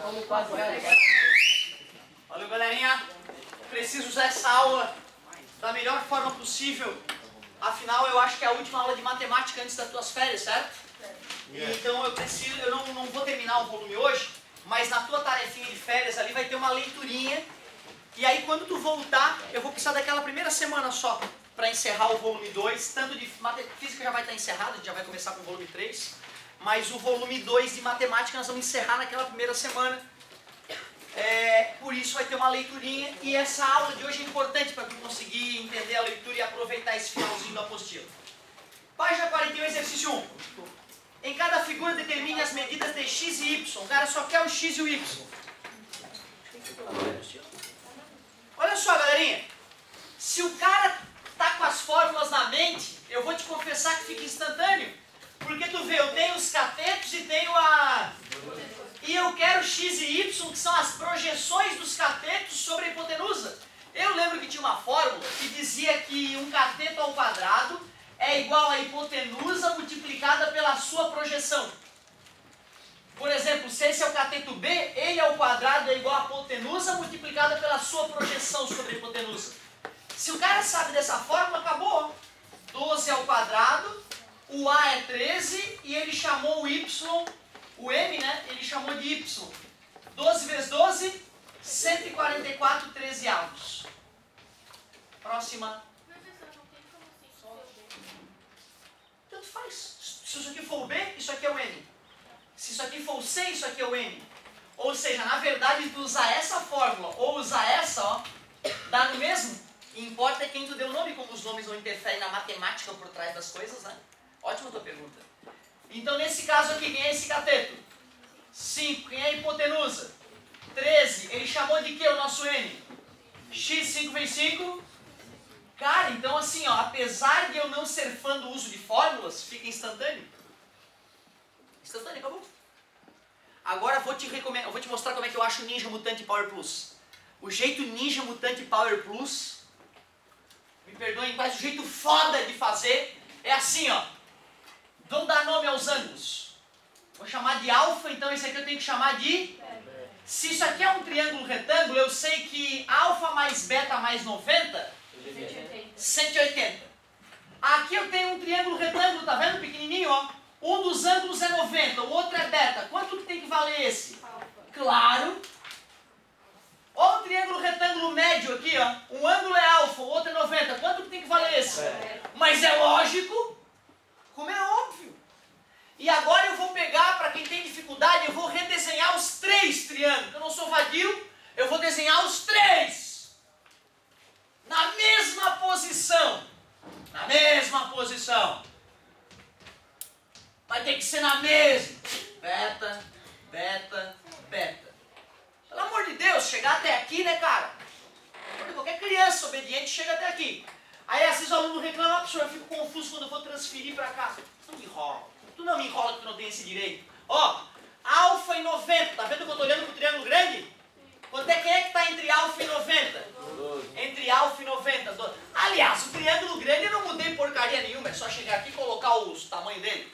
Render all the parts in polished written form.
estamos quase velhos. Valeu, galerinha. Preciso usar essa aula da melhor forma possível. Afinal, eu acho que é a última aula de matemática antes das tuas férias, certo? Então eu não vou terminar o volume hoje, mas na tua tarefinha de férias ali vai ter uma leiturinha. E aí quando tu voltar, eu vou precisar daquela primeira semana só para encerrar o volume 2. Tanto de física já vai estar encerrado, a gente já vai começar com o volume 3. Mas o volume 2 de matemática nós vamos encerrar naquela primeira semana. Por isso vai ter uma leiturinha. E essa aula de hoje é importante para tu conseguir entender a leitura e aproveitar esse finalzinho da apostila. Página 41, exercício 1. Em cada figura determine as medidas de x e y. O cara só quer o x e o y. Olha só, galerinha. Se o cara tá com as fórmulas na mente, eu vou te confessar que fica instantâneo. Porque tu vê, eu tenho os catetos e tenho a... E eu quero x e y, que são as projeções dos catetos sobre a hipotenusa. Eu lembro que tinha uma fórmula que dizia que um cateto ao quadrado é igual a hipotenusa multiplicada pela sua projeção. Por exemplo, se esse é o cateto B, ele ao quadrado é igual a hipotenusa multiplicada pela sua projeção sobre a hipotenusa. Se o cara sabe dessa fórmula, acabou. 12 ao quadrado, o A é 13 e ele chamou o Y, o M, né? Ele chamou de Y. 12 vezes 12, 144 13avos. Próxima. Tanto faz. Se isso aqui for o B, isso aqui é o M. Se isso aqui for o C, isso aqui é o M. Ou seja, na verdade, tu usar essa fórmula ou usar essa, ó, dá no mesmo. E importa é quem tu deu o nome, como os nomes não interferem na matemática por trás das coisas, né? Ótima tua pergunta. Então, nesse caso aqui, quem é esse cateto? 5. Quem é a hipotenusa? 13. Ele chamou de quê o nosso M? X, 5 vezes 5. Cara, então assim, ó, apesar de eu não ser fã do uso de fórmulas, fica instantâneo. Instantâneo, acabou. Agora eu vou te mostrar como é que eu acho o Ninja Mutante Power Plus. O jeito Ninja Mutante Power Plus, me perdoem, mas o jeito foda de fazer é assim, ó. Vamos dar nome aos ângulos. Vou chamar de alfa, então esse aqui eu tenho que chamar de... Se isso aqui é um triângulo retângulo, eu sei que alfa mais beta mais 90... 180. Aqui eu tenho um triângulo retângulo, tá vendo? Pequenininho, ó. Um dos ângulos é 90, o outro é beta. Quanto que tem que valer esse? Claro. Ó o triângulo retângulo médio aqui, ó. Um ângulo é alfa, o outro é 90. Quanto que tem que valer esse? Mas é lógico, como é óbvio. E agora eu vou pegar, para quem tem dificuldade, eu vou redesenhar os 3 triângulos. Eu não sou vadio, eu vou desenhar os 3. Na mesma posição. Na mesma posição. Vai ter que ser na mesma. Beta, beta, beta. Pelo amor de Deus, chegar até aqui, né, cara? Qualquer criança obediente chega até aqui. Aí às vezes o aluno reclama, professor, eu fico confuso quando eu vou transferir para cá. Tu não me enrola. Tu não me enrola que tu não tem esse direito. Ó, alfa e 90. Tá vendo que eu tô olhando pro triângulo grande? Quem é que está entre alfa e 90? 12. Entre alfa e 90. 12. Aliás, o triângulo grande eu não mudei porcaria nenhuma, é só chegar aqui e colocar os tamanhos dele.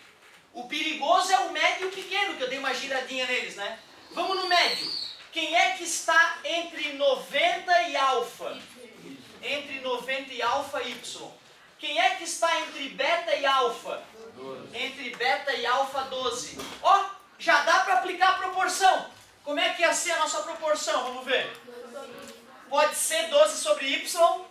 O perigoso é o médio e o pequeno, que eu dei uma giradinha neles, né? Vamos no médio. Quem é que está entre 90 e alfa? Entre 90 e alfa y. Quem é que está entre beta e alfa? 12. Entre beta e alfa 12. Ó, já dá para aplicar a proporção. Como é que ia ser a nossa proporção? Vamos ver. Pode ser 12 sobre y?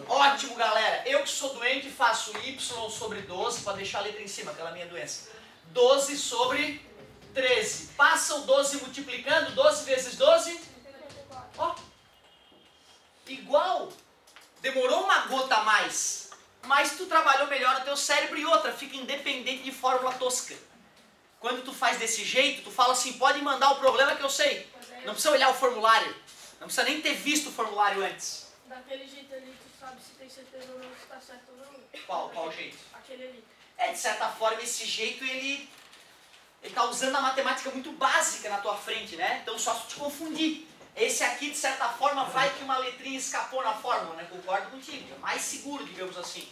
Ótimo, galera. Eu que sou doente faço y sobre 12 para deixar a letra em cima, aquela minha doença. 12 sobre 13. Passa o 12 multiplicando, 12 vezes 12? Ó. Igual. Demorou uma gota a mais, mas tu trabalhou melhor no teu cérebro e outra, fica independente de fórmula tosca. Quando tu faz desse jeito, tu fala assim, pode mandar o problema que eu sei. Não precisa olhar o formulário. Não precisa nem ter visto o formulário antes. Daquele jeito ali, tu sabe se tem certeza ou não, se tá certo ou não. Qual jeito? Aquele ali. De certa forma, esse jeito, ele tá usando a matemática muito básica na tua frente, né? Então, só se te confundir. Esse aqui, de certa forma, vai que uma letrinha escapou na fórmula, né? Concordo contigo. É mais seguro, digamos assim.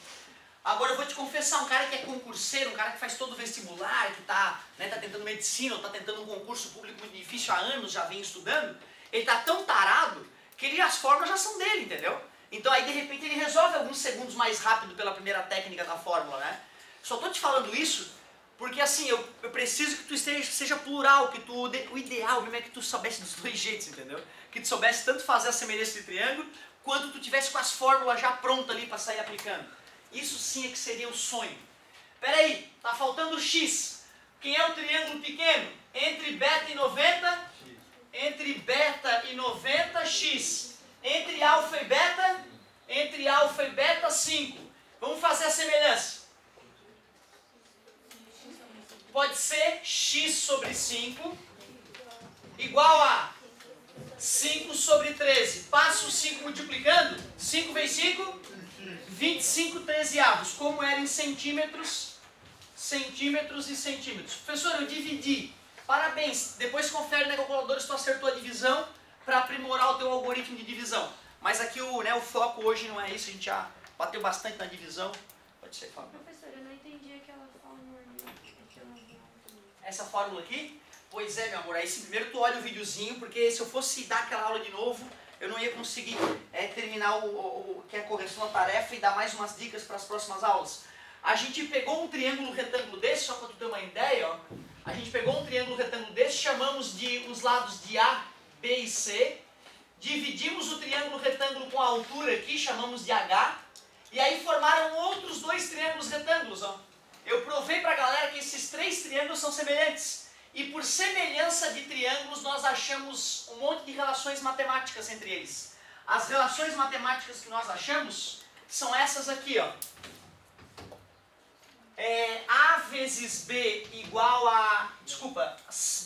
Agora eu vou te confessar, um cara que é concurseiro, um cara que faz todo o vestibular, que tá tentando medicina, ou tá tentando um concurso público muito difícil há anos, já vem estudando, ele tá tão tarado que as fórmulas já são dele, entendeu? Então aí de repente ele resolve alguns segundos mais rápido pela primeira técnica da fórmula, né? Só tô te falando isso porque assim, eu preciso que tu seja plural, que o ideal mesmo é que tu soubesse dos dois jeitos, entendeu? Que tu soubesse tanto fazer a semelhança de triângulo, quanto tu tivesse com as fórmulas já prontas ali para sair aplicando. Isso sim é que seria o sonho. Peraí, tá faltando o X. Quem é o triângulo pequeno? Entre beta e 90? Entre beta e 90, X. Entre alfa e beta? Entre alfa e beta, 5. Vamos fazer a semelhança. Pode ser X sobre 5 igual a 5 sobre 13. Passo o 5 multiplicando. 5 vezes 5? 25 trezeavos. Como era em centímetros, centímetros e centímetros. Professor, eu dividi. Parabéns. Depois confere na calculadora se tu acertou a divisão para aprimorar o teu algoritmo de divisão. Mas aqui o foco hoje não é isso. A gente já bateu bastante na divisão. Pode ser, Fábio. Professor, eu não entendi aquela fórmula ali. Essa fórmula aqui? Pois é, meu amor. Aí se primeiro tu olha o videozinho, porque se eu fosse dar aquela aula de novo, eu não ia conseguir terminar o que é a correção da tarefa e dar mais umas dicas para as próximas aulas. A gente pegou um triângulo retângulo desse, só para tu ter uma ideia, ó. A gente pegou um triângulo retângulo desse, chamamos de os lados de A, B e C, dividimos o triângulo retângulo com a altura aqui, chamamos de H, e aí formaram outros dois triângulos retângulos, ó. Eu provei para a galera que esses três triângulos são semelhantes. E por semelhança de triângulos, nós achamos um monte de relações matemáticas entre eles. As relações matemáticas que nós achamos são essas aqui, ó. A vezes B igual a... Desculpa,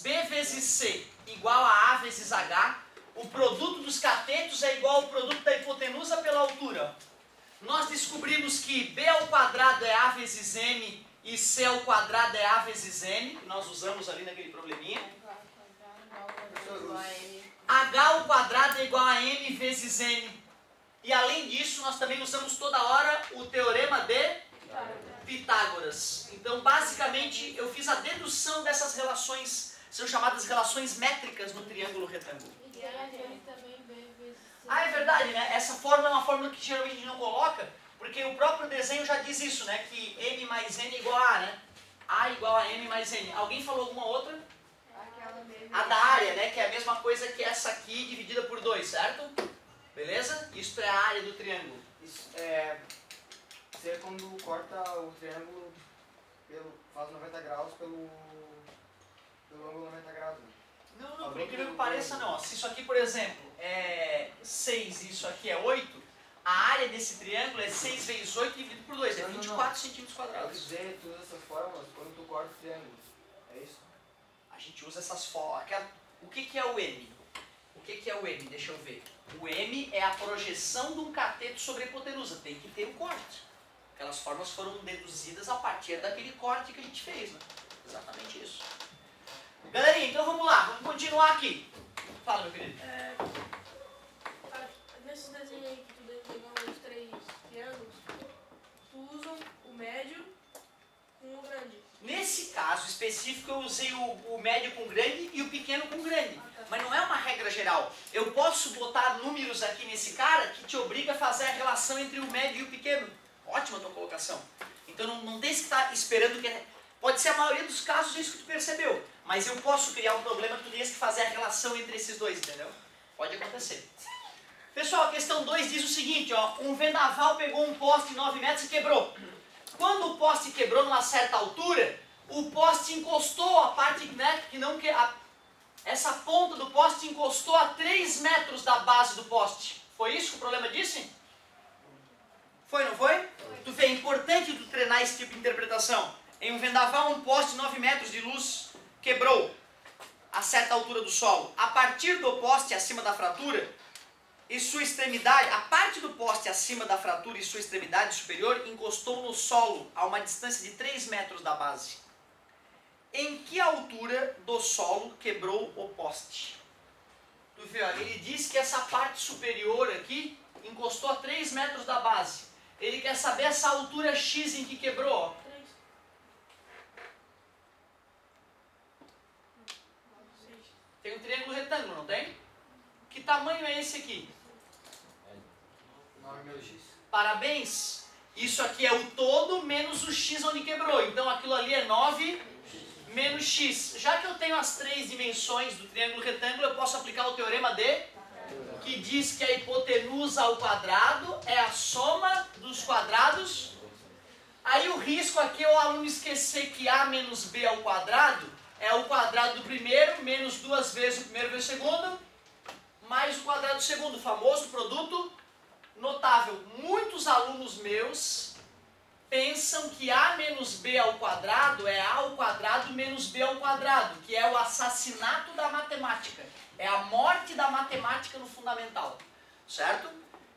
B vezes C igual a A vezes H. O produto dos catetos é igual ao produto da hipotenusa pela altura. Nós descobrimos que B ao quadrado é A vezes M e C ao quadrado é A vezes N, que nós usamos ali naquele probleminha. H ao quadrado é igual a M vezes N. E além disso, nós também usamos toda hora o teorema de Pitágoras. Então, basicamente, eu fiz a dedução dessas relações, são chamadas relações métricas no triângulo retângulo. E aí também B vezes C. Ah, é verdade, né? Essa fórmula é uma fórmula que geralmente a gente não coloca, porque o próprio desenho já diz isso, né? Que M mais N é igual a A, né? A igual a M mais N. Alguém falou alguma outra? A da área, né? Que é a mesma coisa que essa aqui dividida por 2, certo? Beleza? Isso é a área do triângulo. Isso é quando corta o triângulo, faz 90 graus pelo ângulo 90 graus. Não, por incrível que pareça não. Se isso aqui, por exemplo, é 6 e isso aqui é 8, a área desse triângulo é 6 vezes 8 dividido por 2, é 24 centímetros Eu quadrados. dizer, tu usa essas fórmulas quando tu corta o triângulo. É isso? A gente usa essas fórmulas. O que é o M? O que é o M? Deixa eu ver. O M é a projeção de um cateto sobre a hipotenusa. Tem que ter um corte. Aquelas fórmulas foram deduzidas a partir daquele corte que a gente fez, né? Exatamente isso. Galerinha, então vamos lá. Vamos continuar aqui. Fala, meu querido. Nesse desenho aí que tu desenhou os três triângulos, tu usa o médio com o grande. Nesse caso específico, eu usei o médio com grande e o pequeno com grande. Mas não é uma regra geral. Eu posso botar números aqui nesse cara que te obriga a fazer a relação entre o médio e o pequeno. Ótima tua colocação. Então não tem que estar esperando que... Pode ser a maioria dos casos isso que tu percebeu. Mas eu posso criar um problema que tu tenha que fazer a relação entre esses dois, entendeu? Pode acontecer. Pessoal, a questão 2 diz o seguinte, ó. Um vendaval pegou um poste de 9 metros e quebrou. Quando o poste quebrou numa certa altura, o poste encostou a parte, né, que não... Essa ponta do poste encostou a 3 metros da base do poste. Foi isso que o problema disse? Foi, não foi? Tu vê, é importante tu treinar esse tipo de interpretação. Em um vendaval, um poste de 9 metros de luz quebrou a certa altura do solo. A partir do poste acima da fratura e sua extremidade, a parte do poste acima da fratura e sua extremidade superior encostou no solo a uma distância de 3 metros da base. Em que altura do solo quebrou o poste? Tu vê, ó, ele diz que essa parte superior aqui encostou a 3 metros da base. Ele quer saber essa altura X em que quebrou, ó. 3. 6. Tem um triângulo retângulo, não tem? Que tamanho é esse aqui? 9 menos x. Parabéns! Isso aqui é o todo menos o x onde quebrou. Então aquilo ali é 9 menos x. Já que eu tenho as 3 dimensões do triângulo retângulo, eu posso aplicar o teorema de... que diz que a hipotenusa ao quadrado é a soma dos quadrados. Aí o risco aqui é o aluno esquecer que a menos b ao quadrado é o quadrado do primeiro menos 2 vezes o primeiro vezes o segundo, mais o quadrado do segundo, o famoso produto notável. Muitos alunos meus pensam que a menos b ao quadrado é a ao quadrado menos b ao quadrado, que é o assassinato da matemática. É a morte da matemática no fundamental, certo?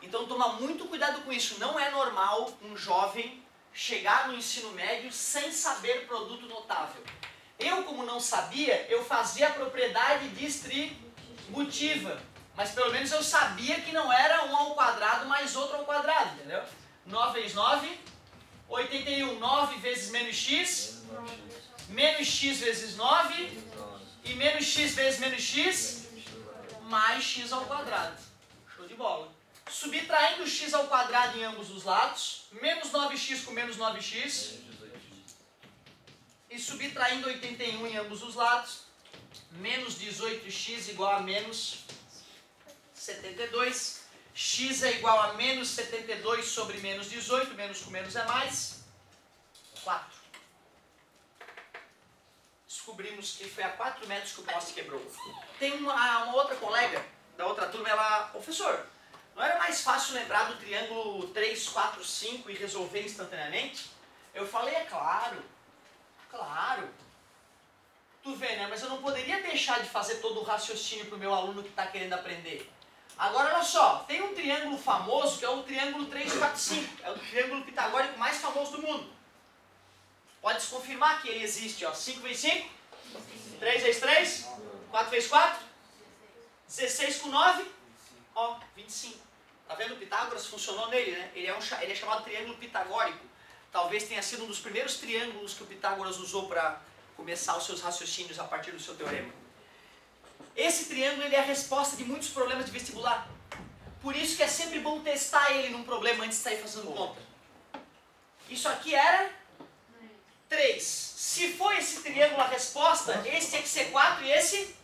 Então toma muito cuidado com isso. Não é normal um jovem chegar no ensino médio sem saber produto notável. Eu, como não sabia, eu fazia a propriedade distributiva. Mas pelo menos eu sabia que não era 1 ao quadrado mais outro ao quadrado, entendeu? 9 vezes 9, 81. 9 vezes menos x, menos x vezes 9, e menos x vezes menos x, mais x ao quadrado. Show de bola. Subtraindo x ao quadrado em ambos os lados, menos 9x com menos 9x, e subtraindo 81 em ambos os lados, menos 18x igual a menos 72. X é igual a menos 72 sobre menos 18, menos com menos é mais 4. Descobrimos que foi a 4 metros que o poste quebrou. Tem uma outra colega da outra turma, ela... Professor, não era mais fácil lembrar do triângulo 3, 4, 5 e resolver instantaneamente? Eu falei, é claro. Claro. Tu vê, né? Mas eu não poderia deixar de fazer todo o raciocínio para o meu aluno que está querendo aprender. Agora, olha só. Tem um triângulo famoso que é o triângulo 3, 4, 5. É o triângulo pitagórico mais famoso do mundo. Pode se confirmar que ele existe, ó. 5 vezes 5, 3 vezes 3, 4 vezes 4, 16 com 9, ó, 25. Tá vendo? O Pitágoras funcionou nele, né? Ele é chamado triângulo pitagórico. Talvez tenha sido um dos primeiros triângulos que o Pitágoras usou para começar os seus raciocínios a partir do seu teorema. Esse triângulo ele é a resposta de muitos problemas de vestibular. Por isso que é sempre bom testar ele num problema antes de sair fazendo conta. Isso aqui era 3. Se for esse triângulo a resposta, esse tinha que ser 4 e esse...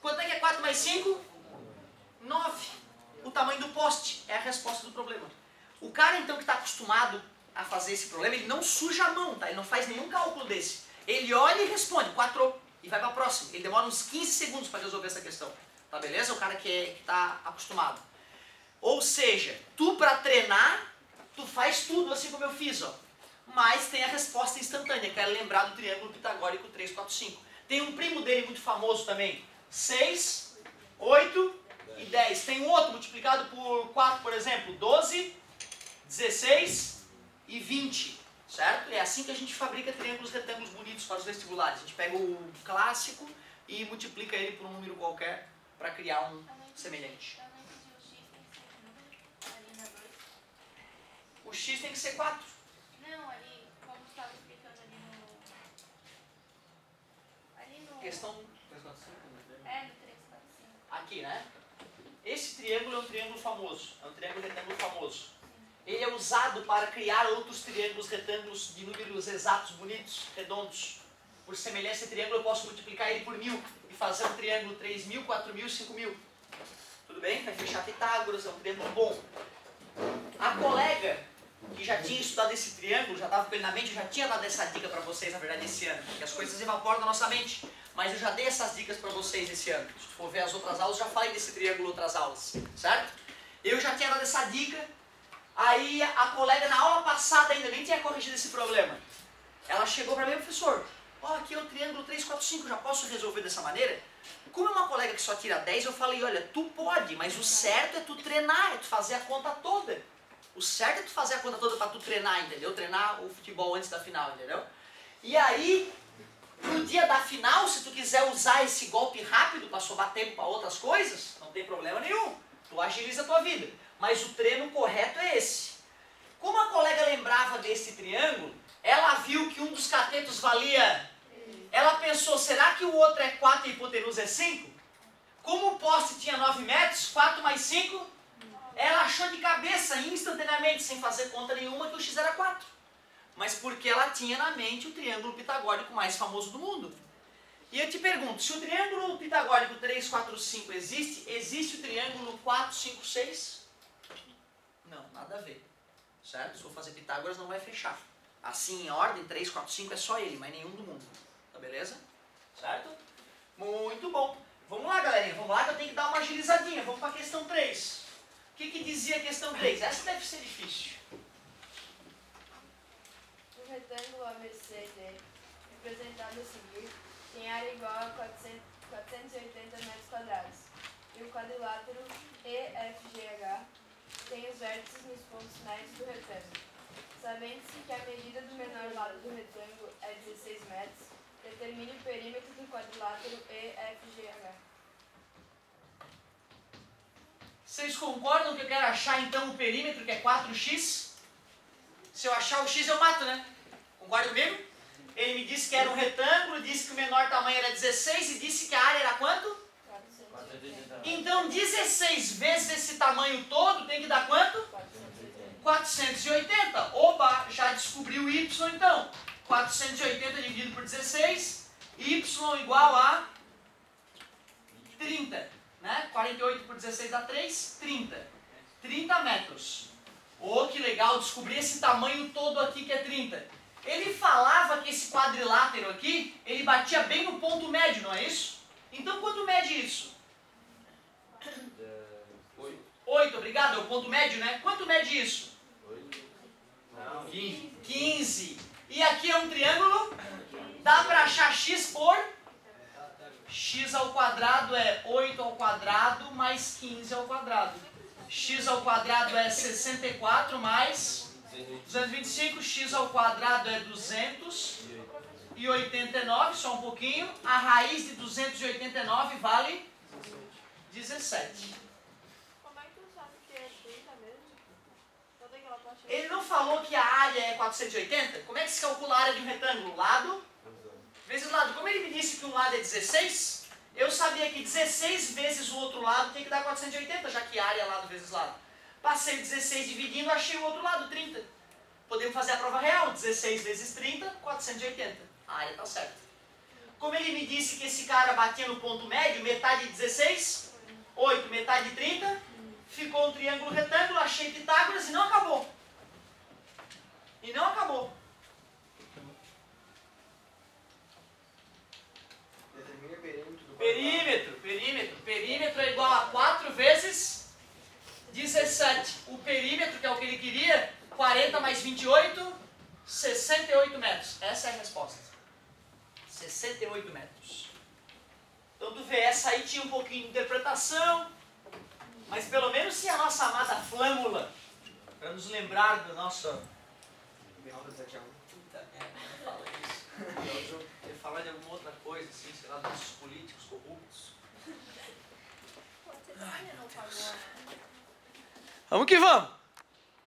Quanto é que é 4 mais 5? 9. O tamanho do poste é a resposta do problema. O cara então que está acostumado a fazer esse problema, ele não suja a mão, tá? Ele não faz nenhum cálculo desse. Ele olha e responde, 4, e vai para a próxima. Ele demora uns 15 segundos para resolver essa questão. Tá beleza? O cara que está acostumado. Ou seja, tu para treinar, tu faz tudo assim como eu fiz, ó. Mas tem a resposta instantânea, que é lembrar do triângulo pitagórico 3, 4, 5. Tem um primo dele muito famoso também. 6, 8 e 10. Tem um outro multiplicado por 4, por exemplo. 12, 16 e 20. Certo? É assim que a gente fabrica triângulos retângulos bonitos para os vestibulares. A gente pega o clássico e multiplica ele por um número qualquer para criar um semelhante. O x tem que ser 4. Não, ali, como tu estava explicando ali no... Questão... É, no 3, 4, 5. Aqui, né? Esse triângulo é um triângulo famoso. É um triângulo retângulo famoso. Ele é usado para criar outros triângulos retângulos de números exatos, bonitos, redondos. Por semelhança, esse triângulo eu posso multiplicar ele por 1000 e fazer um triângulo 3000, 4000, 5000. Tudo bem? Vai fechar Pitágoras, é um triângulo bom. A colega que já tinha estudado esse triângulo, já estava com ele na mente, eu já tinha dado essa dica para vocês, na verdade, esse ano. Porque as coisas evaporam da nossa mente. Mas eu já dei essas dicas para vocês esse ano. Se for ver as outras aulas, já falei desse triângulo em outras aulas. Certo? Eu já tinha dado essa dica. Aí a colega na aula passada ainda nem tinha corrigido esse problema. Ela chegou para mim, professor, ó, aqui é o triângulo 3, 4, 5, já posso resolver dessa maneira? Como é uma colega que só tira 10, eu falei, olha, tu pode, mas o certo é tu treinar, é tu fazer a conta toda. O certo é tu fazer a conta toda para tu treinar, entendeu? Treinar o futebol antes da final, entendeu? E aí, no dia da final, se tu quiser usar esse golpe rápido para sobrar tempo para outras coisas, não tem problema nenhum. Tu agiliza a tua vida. Mas o treino correto é esse. Como a colega lembrava desse triângulo, ela viu que um dos catetos valia... Ela pensou, será que o outro é 4 e a hipotenusa é 5? Como o poste tinha 9 metros, 4 mais 5, ela achou de cabeça, instantaneamente, sem fazer conta nenhuma, que o x era 4. Mas porque ela tinha na mente o triângulo pitagórico mais famoso do mundo. E eu te pergunto, se o triângulo pitagórico 3, 4, 5 existe, existe o triângulo 4, 5, 6? Não, nada a ver. Certo? Se for fazer Pitágoras não vai fechar. Assim, em ordem, 3, 4, 5 é só ele, mas nenhum do mundo. Tá beleza? Certo? Muito bom. Vamos lá, galerinha. Vamos lá que eu tenho que dar uma agilizadinha. Vamos para a questão 3. O que dizia a questão 3? Essa deve ser difícil. O retângulo ABCD, representado a seguir, tem área igual a 480 metros quadrados. E o quadrilátero EFGH tem os vértices nos pontos médios do retângulo. Sabendo-se que a medida do menor lado do retângulo é 16 metros, determine o perímetro do quadrilátero EFGH. Vocês concordam que eu quero achar então o perímetro, que é 4x? Se eu achar o x eu mato, né? Concorda comigo? Ele me disse que era um retângulo, disse que o menor tamanho era 16 e disse que a área era quanto? 480. Então 16 vezes esse tamanho todo tem que dar quanto? 480. Oba, já descobriu y então. 480 dividido por 16, y igual a 30. Né? 48 por 16 dá 3, 30. 30 metros. Oh, que legal, descobri esse tamanho todo aqui que é 30. Ele falava que esse quadrilátero aqui, ele batia bem no ponto médio, não é isso? Então quanto mede isso? 8, obrigado, é o ponto médio, né? Quanto mede isso? 15. E aqui é um triângulo, dá para achar x por... x ao quadrado é 8 ao quadrado mais 15 ao quadrado. X ao quadrado é 64 mais 225, x ao quadrado é 289, só um pouquinho. A raiz de 289 vale 17. Como é que tu sabe que é 30 mesmo? Toda aquela parte... Ele não falou que a área é 480? Como é que se calcula a área de um retângulo? Lado vezes lado. Como ele me disse que um lado é 16, eu sabia que 16 vezes o outro lado tem que dar 480, já que a área é lado vezes lado. Passei 16 dividindo, achei o outro lado, 30. Podemos fazer a prova real. 16 vezes 30, 480. A área está certa. Como ele me disse que esse cara batia no ponto médio, metade de 16, 8, metade de 30, ficou um triângulo retângulo, achei Pitágoras e não acabou. E não acabou. Determine o perímetro do Perímetro é igual a 4 vezes 17. O perímetro, que é o que ele queria, 40 mais 28, 68 metros. Essa é a resposta. 68 metros. Então tu vê, essa aí tinha um pouquinho de interpretação, mas pelo menos se a nossa amada flâmula, para nos lembrar do nosso... Puta merda, não fala isso. Eu ia falar de alguma outra coisa, assim, sei lá, dos nossos políticos corruptos. Você também não pagou, né? Vamos que vamos!